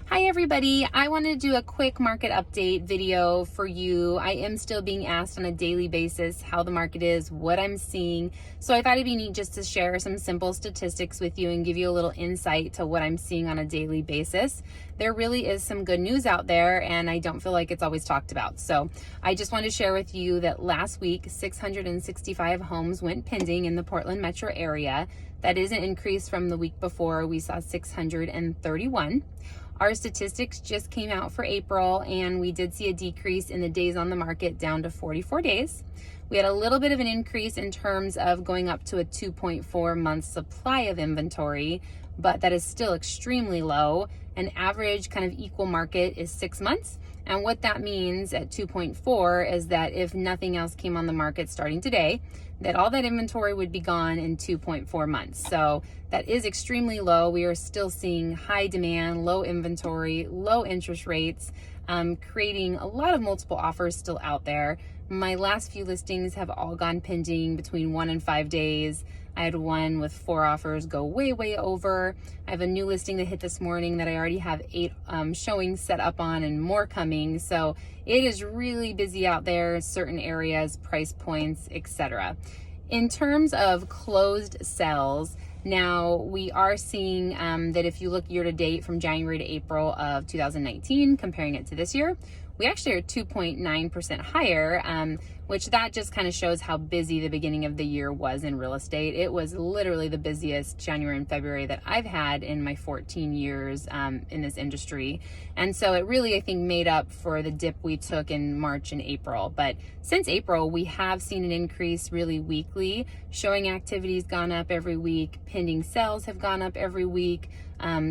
Hi everybody, I wanted to do a quick market update video for you. I am still being asked on a daily basis how the market is, what I'm seeing. So I thought it'd be neat just to share some simple statistics with you and give you a little insight to what I'm seeing on a daily basis. There really is some good news out there and I don't feel like it's always talked about. So I just wanted to share with you that last week, 665 homes went pending in the Portland metro area. That is an increase from the week before. We saw 631. Our statistics just came out for April and we did see a decrease in the days on the market down to 44 days. We had a little bit of an increase in terms of going up to a 2.4 month supply of inventory, but that is still extremely low. An average kind of equal market is 6 months. And what that means at 2.4 is that if nothing else came on the market starting today, that all that inventory would be gone in 2.4 months. So that is extremely low. We are still seeing high demand, low inventory, low interest rates, creating a lot of multiple offers still out there. My last few listings have all gone pending between 1 and 5 days. I had one with 4 offers go way over. I have a new listing that hit this morning that I already have 8 showings set up on and more coming. So it is really busy out there, certain areas, price points, etc. In terms of closed sales, now we are seeing that if you look year to date from January to April of 2019, comparing it to this year, we actually are 2.9% higher, which that just kind of shows how busy the beginning of the year was in real estate. It was literally the busiest January and February that I've had in my 14 years in this industry. And so it really, I think, made up for the dip we took in March and April. But since April, we have seen an increase really weekly. Showing activity's gone up every week. Pending sales have gone up every week.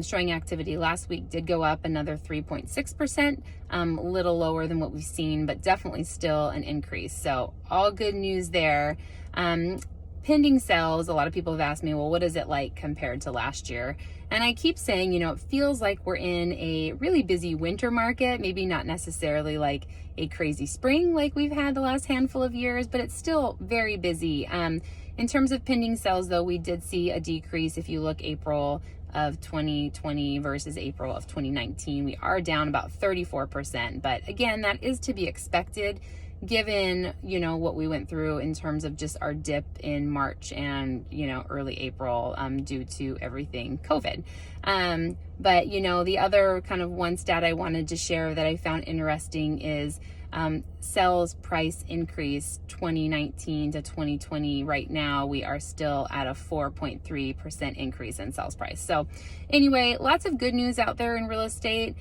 Showing activity last week did go up another 3.6%, a little lower than what we've seen, but definitely still an increase. So all good news there. Pending sales, a lot of people have asked me, well, what is it like compared to last year? And I keep saying, it feels like we're in a really busy winter market, maybe not necessarily like a crazy spring like we've had the last handful of years, but it's still very busy. In terms of pending sales, though, we did see a decrease. If you look April of 2020 versus April of 2019, we are down about 34%. But again, that is to be expected given, what we went through in terms of just our dip in March and, early April due to everything COVID. But, the other kind of one stat I wanted to share that I found interesting is sales price increase 2019 to 2020. Right now, we are still at a 4.3% increase in sales price. So anyway, lots of good news out there in real estate.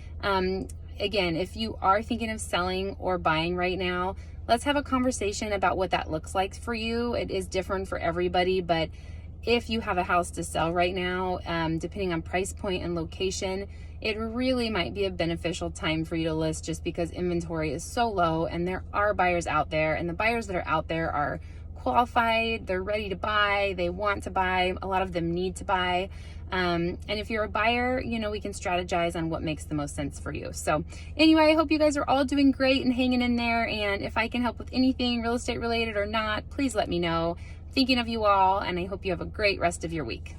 Again, if you are thinking of selling or buying right now, let's have a conversation about what that looks like for you. It is different for everybody, but if you have a house to sell right now, depending on price point and location, it really might be a beneficial time for you to list just because inventory is so low and there are buyers out there, and the buyers that are out there are qualified, they're ready to buy, they want to buy, a lot of them need to buy. And if you're a buyer, we can strategize on what makes the most sense for you. So anyway, I hope you guys are all doing great and hanging in there. And if I can help with anything real estate related or not, please let me know. Thinking of you all, and I hope you have a great rest of your week.